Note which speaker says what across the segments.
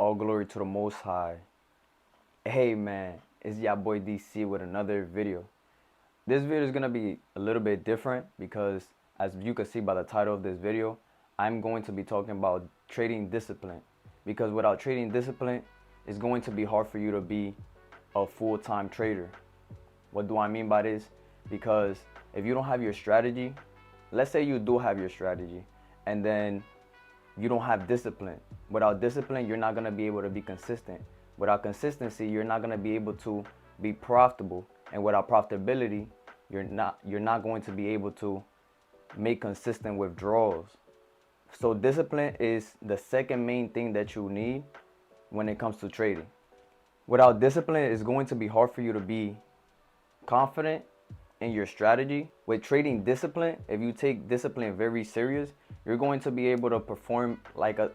Speaker 1: All glory to the Most High. Hey man, it's your boy DC with another video. This video is going to be a little bit different because, as you can see by the title of this video, I'm going to be talking about trading discipline. Because without trading discipline, it's going to be hard for you to be a full-time trader. What do I mean by this? Because if you don't have your strategy, let's say you do have your strategy, and then you don't have discipline. Without discipline, you're not going to be able to be consistent. Without consistency, you're not going to be able to be profitable. And without profitability, you're not going to be able to make consistent withdrawals. So discipline is the second main thing that you need when it comes to trading. Without discipline, it's going to be hard for you to be confident in your strategy. With trading discipline, if you take discipline very serious, you're going to be able to perform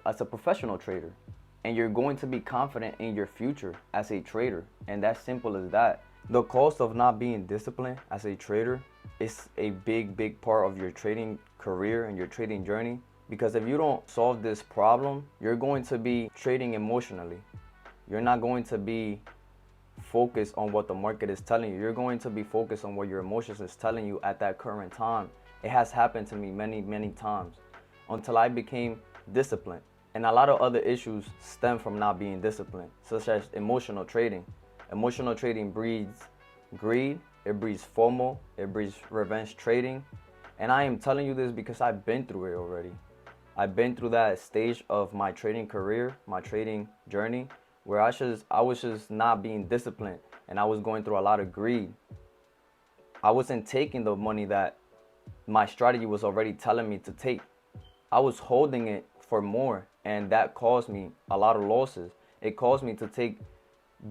Speaker 1: as a professional trader, and you're going to be confident in your future as a trader. And that's simple as that. The cost of not being disciplined as a trader is a big part of your trading career and your trading journey, because if you don't solve this problem, you're going to be trading emotionally. You're not going to be focus on what the market is telling you. You're going to be focused on what your emotions is telling you at that current time. It has happened to me many times until I became disciplined. And a lot of other issues stem from not being disciplined, such as emotional trading. Emotional trading breeds greed, it breeds FOMO, it breeds revenge trading. And I am telling you this because I've been through it already. I've been through that stage of my trading career, my trading journey, where I was just not being disciplined, and I was going through a lot of greed. I wasn't taking the money that my strategy was already telling me to take. I was holding it for more, and that caused me a lot of losses. It caused me to take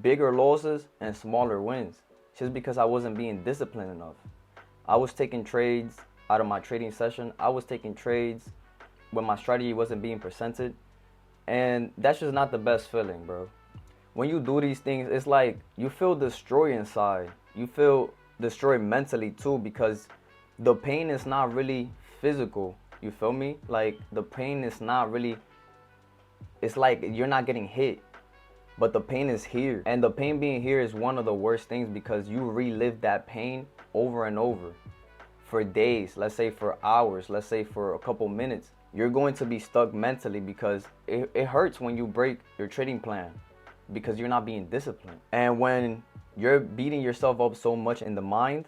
Speaker 1: bigger losses and smaller wins just because I wasn't being disciplined enough. I was taking trades out of my trading session. I was taking trades when my strategy wasn't being presented, and that's just not the best feeling, bro. When you do these things, it's like you feel destroyed inside. You feel destroyed mentally too, because the pain is not really physical. You feel me? Like, the pain is not really, it's like you're not getting hit, but the pain is here. And the pain being here is one of the worst things, because you relive that pain over and over for days, let's say for hours, let's say for a couple minutes. You're going to be stuck mentally because it hurts when you break your trading plan, because you're not being disciplined. And when you're beating yourself up so much in the mind,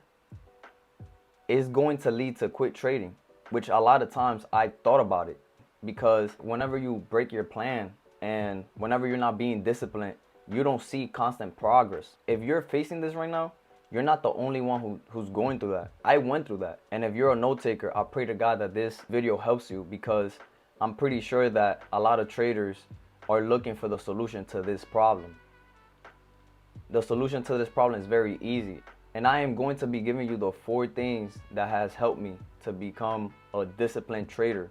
Speaker 1: it's going to lead to quit trading, which a lot of times I thought about it, because whenever you break your plan and whenever you're not being disciplined, you don't see constant progress. If you're facing this right now, you're not the only one who's going through that. I went through that. And if you're a note taker, I pray to God that this video helps you, because I'm pretty sure that a lot of traders are looking for the solution to this problem. The solution to this problem is very easy. And I am going to be giving you the 4 things that has helped me to become a disciplined trader,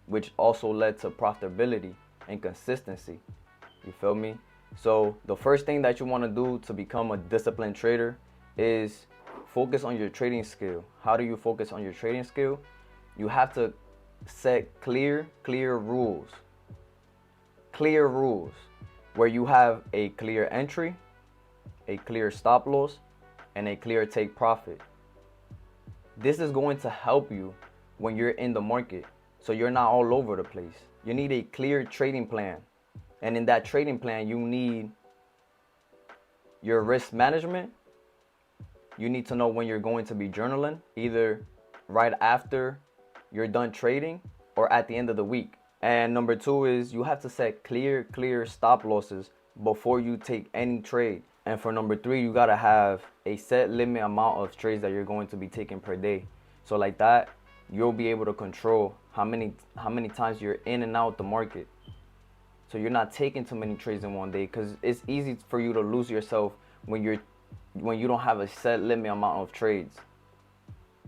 Speaker 1: which also led to profitability and consistency. You feel me? So the first thing that you want to do to become a disciplined trader is focus on your trading skill. How do you focus on your trading skill? You have to set clear rules. Clear rules where you have a clear entry, a clear stop loss, and a clear take profit. This is going to help you when you're in the market, so you're not all over the place. You need a clear trading plan, and in that trading plan, you need your risk management. You need to know when you're going to be journaling, either right after you're done trading or at the end of the week. And number 2 is you have to set clear stop losses before you take any trade. And for number 3, you gotta have a set limit amount of trades that you're going to be taking per day. So like that, you'll be able to control how many times you're in and out the market. So you're not taking too many trades in one day, because it's easy for you to lose yourself when you don't have a set limit amount of trades.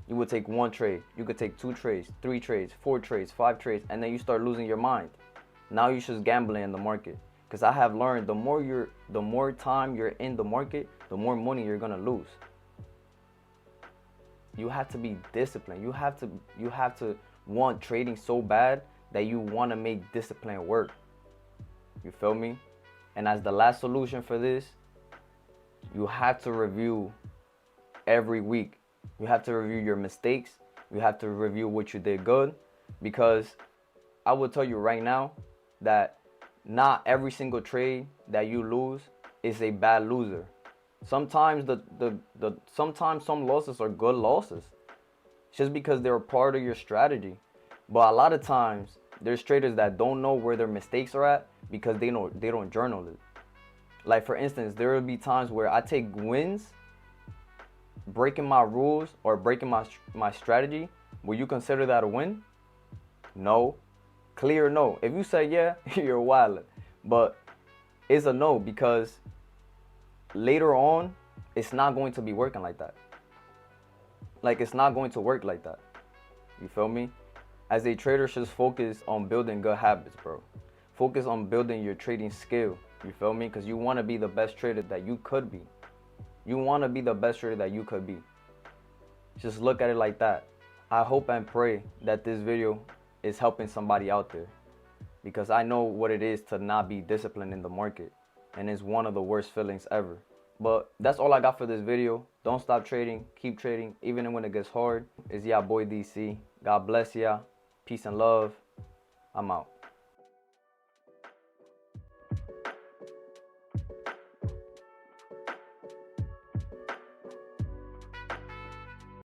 Speaker 1: You would take 1 trade, you could take 2 trades, 3 trades, 4 trades, 5 trades, and then you start losing your mind. Now you're just gambling in the market. Because I have learned the more time you're in the market, the more money you're gonna lose. You have to be disciplined. You have to want trading so bad that you want to make discipline work. You feel me? And as the last solution for this, you have to review every week. You have to review your mistakes. You have to review what you did good, because I will tell you right now that not every single trade that you lose is a bad loser. Sometimes sometimes some losses are good losses, just because they're a part of your strategy. But a lot of times there's traders that don't know where their mistakes are at because they don't journal it. Like for instance, there will be times where I take wins breaking my rules or breaking my strategy. Will you consider that a win? No. Clear no. If you say yeah, you're wild. But it's a no, because later on it's not going to be working like that. Like, it's not going to work like that. You feel me? As a trader, just focus on building good habits, bro. Focus on building your trading skill. You feel me? Because you want to be the best trader that you could be. You want to be the best trader that you could be. Just look at it like that. I hope and pray that this video is helping somebody out there, because I know what it is to not be disciplined in the market, and it's one of the worst feelings ever. But that's all I got for this video. Don't stop trading. Keep trading even when it gets hard. It's your boy DC. God bless ya. Peace and love. I'm out.